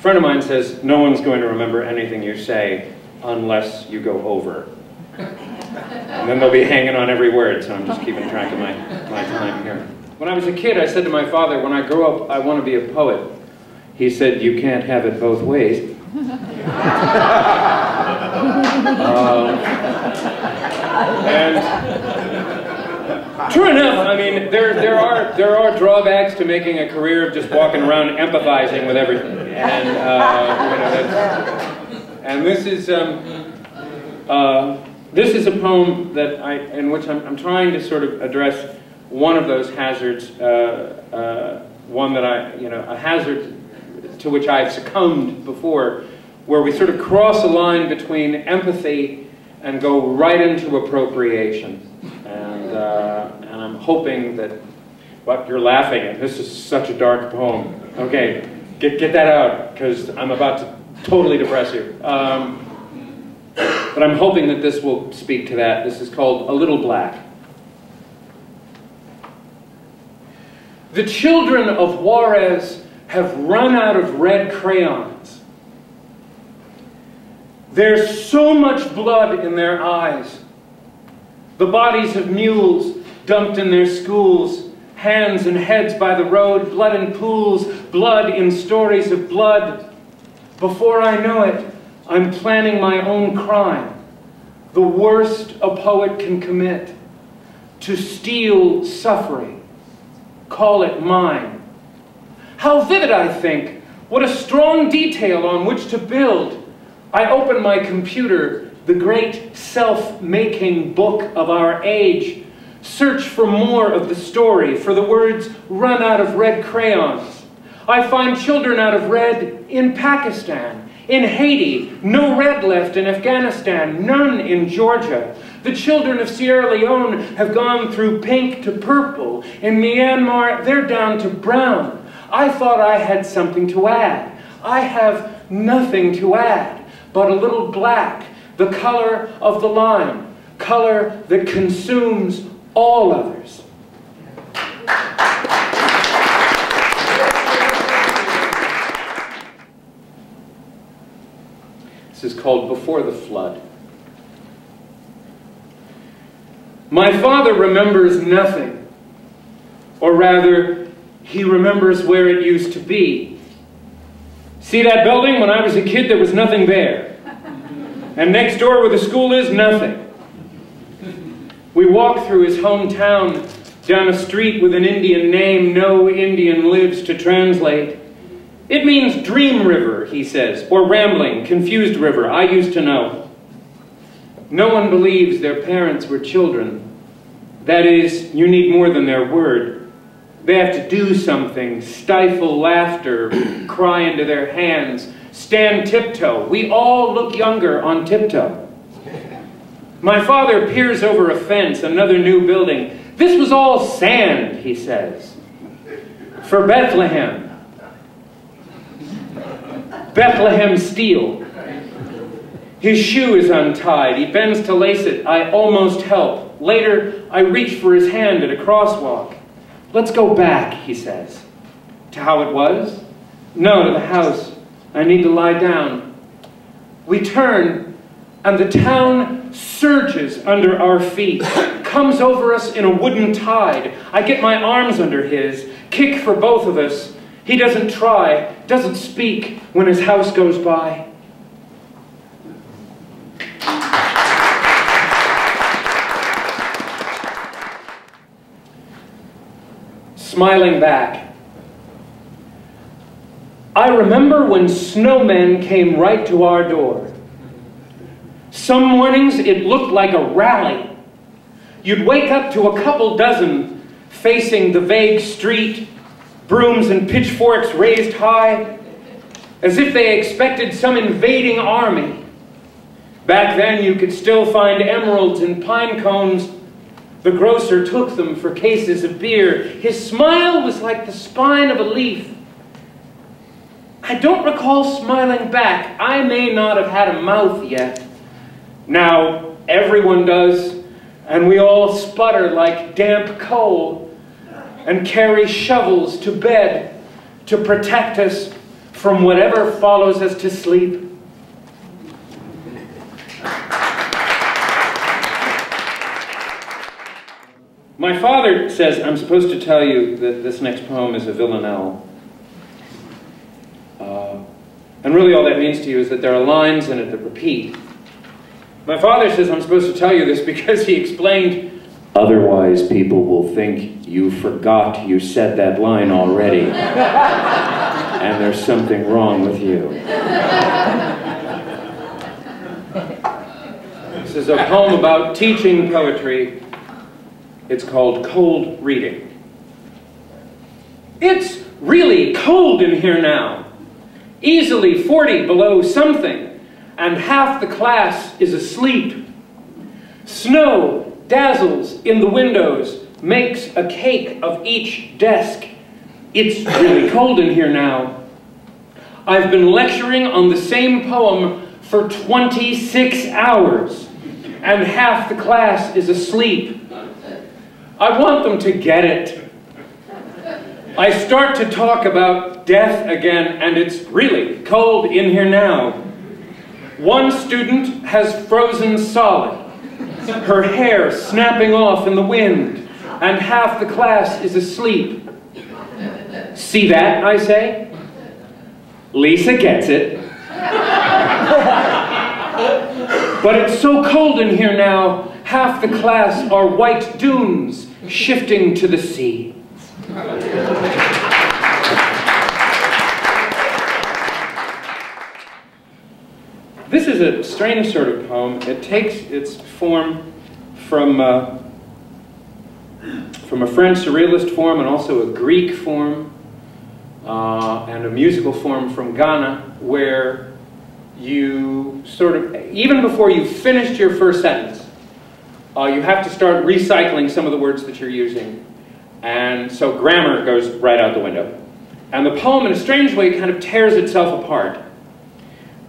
friend of mine says, no one's going to remember anything you say unless you go over. And then they'll be hanging on every word, so I'm just keeping track of my time here. When I was a kid, I said to my father, when I grow up, I want to be a poet. He said, you can't have it both ways. And true enough, I mean, there are drawbacks to making a career of just walking around empathizing with everything. And, and this is a poem that in which I'm trying to sort of address one of those hazards, one that a hazard to which I've succumbed before, where we sort of cross a line between empathy and go right into appropriation. And I'm hoping that, but you're laughing, and this is such a dark poem. Okay, get that out, because I'm about to totally depress you. But I'm hoping that this will speak to that. This is called A Little Black. The children of Juarez have run out of red crayons. There's so much blood in their eyes. The bodies of mules dumped in their schools, hands and heads by the road, blood in pools, blood in stories of blood. Before I know it, I'm planning my own crime, the worst a poet can commit, to steal suffering, call it mine. How vivid, I think, what a strong detail on which to build. I open my computer, the great self-making book of our age, search for more of the story, for the words run out of red crayons. I find children out of red in Pakistan, in Haiti, no red left in Afghanistan, none in Georgia. The children of Sierra Leone have gone through pink to purple. In Myanmar, they're down to brown. I thought I had something to add. I have nothing to add, but a little black, the color of the line, color that consumes all others. This is called Before the Flood. My father remembers nothing, or rather, he remembers where it used to be. See that building? When I was a kid, there was nothing there. And next door where the school is, nothing. We walked through his hometown, down a street with an Indian name no Indian lives to translate. It means dream river, he says, or rambling, confused river. I used to know. No one believes their parents were children. That is, you need more than their word. They have to do something, stifle laughter, cry into their hands, stand tiptoe. We all look younger on tiptoe. My father peers over a fence, another new building. This was all sand, he says. For Bethlehem. Bethlehem steel. His shoe is untied. He bends to lace it. I almost help. Later, I reach for his hand at a crosswalk. Let's go back, he says. To how it was? No, to the house. I need to lie down. We turn, and the town surges under our feet, comes over us in a wooden tide. I get my arms under his, kick for both of us. He doesn't try, doesn't speak when his house goes by. Smiling back. I remember when snowmen came right to our door. Some mornings it looked like a rally. You'd wake up to a couple dozen facing the vague street, brooms and pitchforks raised high, as if they expected some invading army. Back then you could still find emeralds and pine cones. The grocer took them for cases of beer. His smile was like the spine of a leaf. I don't recall smiling back. I may not have had a mouth yet. Now everyone does, and we all sputter like damp coal and carry shovels to bed to protect us from whatever follows us to sleep. My father says I'm supposed to tell you that this next poem is a villanelle. And really all that means to you is that there are lines in it that repeat. My father says I'm supposed to tell you this because he explained, otherwise people will think you forgot you said that line already, and there's something wrong with you. This is a poem about teaching poetry. It's called Cold Reading. It's really cold in here now. Easily 40 below something, and half the class is asleep. Snow dazzles in the windows, makes a cake of each desk. It's really cold in here now. I've been lecturing on the same poem for 26 hours, and half the class is asleep. I want them to get it. I start to talk about death again, and it's really cold in here now. One student has frozen solid, her hair snapping off in the wind, and half the class is asleep. See that, I say? Lisa gets it. But it's so cold in here now, half the class are white dunes shifting to the sea. This is a strange sort of poem. It takes its form from a French surrealist form and also a Greek form and a musical form from Ghana, where you sort of, even before you finished your first sentence, you have to start recycling some of the words that you're using. And so grammar goes right out the window. And the poem, in a strange way, kind of tears itself apart.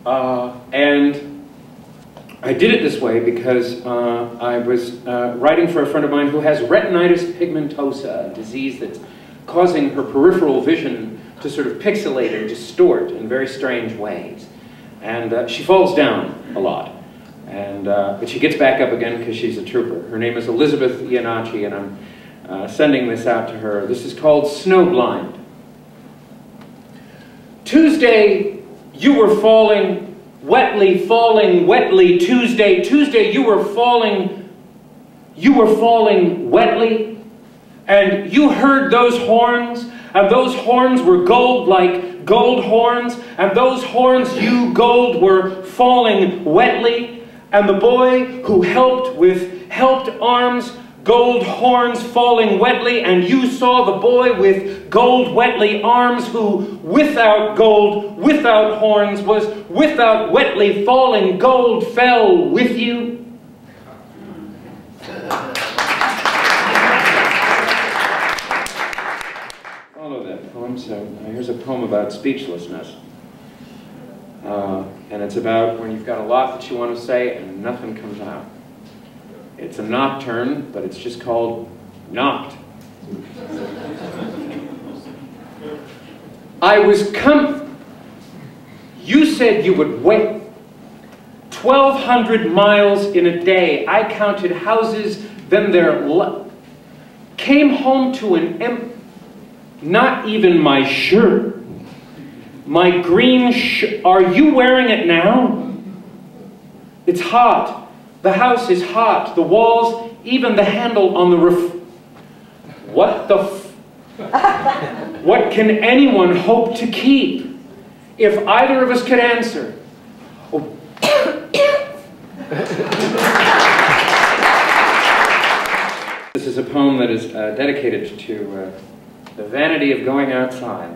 And I did it this way because I was writing for a friend of mine who has retinitis pigmentosa, a disease that's causing her peripheral vision to sort of pixelate and distort in very strange ways. And she falls down a lot. And, but she gets back up again because she's a trooper. Her name is Elizabeth Iannacci, and I'm sending this out to her. This is called Snowblind. Tuesday, you were falling wetly, Tuesday, you were falling wetly, and you heard those horns, and those horns were gold like gold horns, and those horns you gold were falling wetly, and the boy who helped with helped arms, gold horns falling wetly, and you saw the boy with gold wetly arms who, without gold, without horns, was without wetly falling gold fell with you. Follow that poem. So here's a poem about speechlessness. And it's about when you've got a lot that you want to say and nothing comes out. It's a nocturne, but it's just called Knocked. I was You said you would wait 1,200 miles in a day. I counted houses, then came home to an not even my shirt. My green shirt. Are you wearing it now? It's hot. The house is hot. The walls, even the handle on the roof. What the What can anyone hope to keep? If either of us could answer. Oh. This is a poem that is dedicated to the vanity of going outside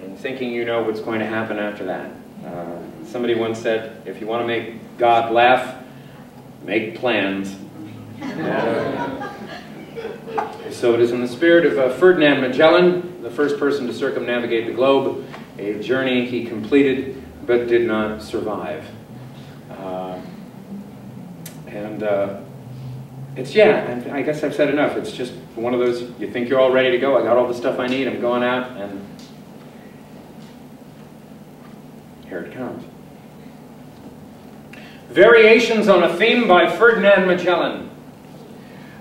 and thinking you know what's going to happen after that. Somebody once said, if you want to make God laugh, make plans. So it is in the spirit of Ferdinand Magellan, the first person to circumnavigate the globe, a journey he completed but did not survive. It's, yeah, I guess I've said enough. It's just one of those, you think you're all ready to go, I got all the stuff I need, I'm going out, and count. Variations on a Theme by Ferdinand Magellan.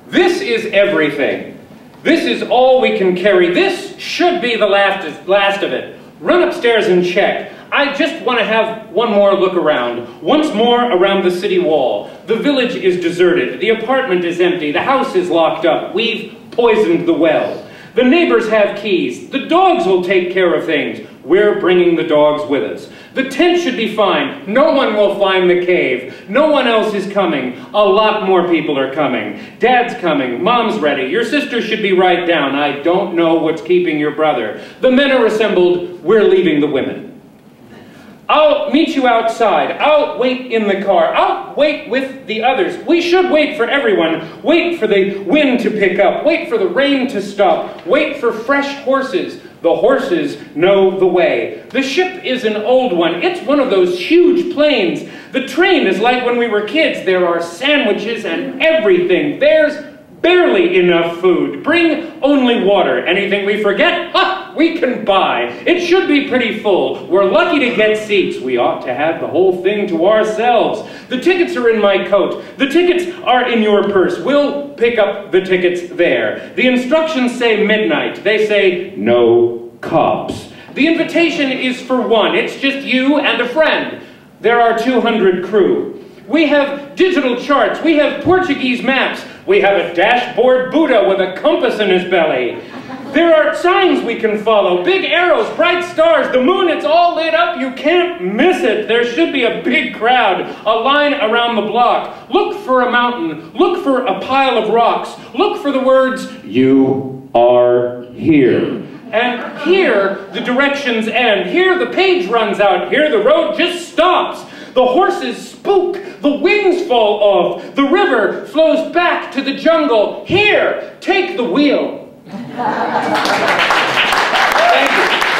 This is everything. This is all we can carry. This should be the last of it. Run upstairs and check. I just want to have one more look around. Once more around the city wall. The village is deserted. The apartment is empty. The house is locked up. We've poisoned the well. The neighbors have keys. The dogs will take care of things. We're bringing the dogs with us. The tent should be fine. No one will find the cave. No one else is coming. A lot more people are coming. Dad's coming. Mom's ready. Your sister should be right down. I don't know what's keeping your brother. The men are assembled. We're leaving the women. I'll meet you outside. I'll wait in the car. I'll wait with the others. We should wait for everyone. Wait for the wind to pick up. Wait for the rain to stop. Wait for fresh horses. The horses know the way. The ship is an old one. It's one of those huge planes. The train is like when we were kids. There are sandwiches and everything. There's barely enough food. Bring only water. Anything we forget? Ha! We can buy. It should be pretty full. We're lucky to get seats. We ought to have the whole thing to ourselves. The tickets are in my coat. The tickets are in your purse. We'll pick up the tickets there. The instructions say midnight. They say no cops. The invitation is for one. It's just you and a friend. There are 200 crew. We have digital charts. We have Portuguese maps. We have a dashboard Buddha with a compass in his belly. There are signs we can follow. Big arrows, bright stars, the moon, it's all lit up. You can't miss it. There should be a big crowd, a line around the block. Look for a mountain. Look for a pile of rocks. Look for the words, "You are here." And here the directions end. Here the page runs out. Here the road just stops. The horses spook. The wings fall off. The river flows back to the jungle. Here, take the wheel. Thank you.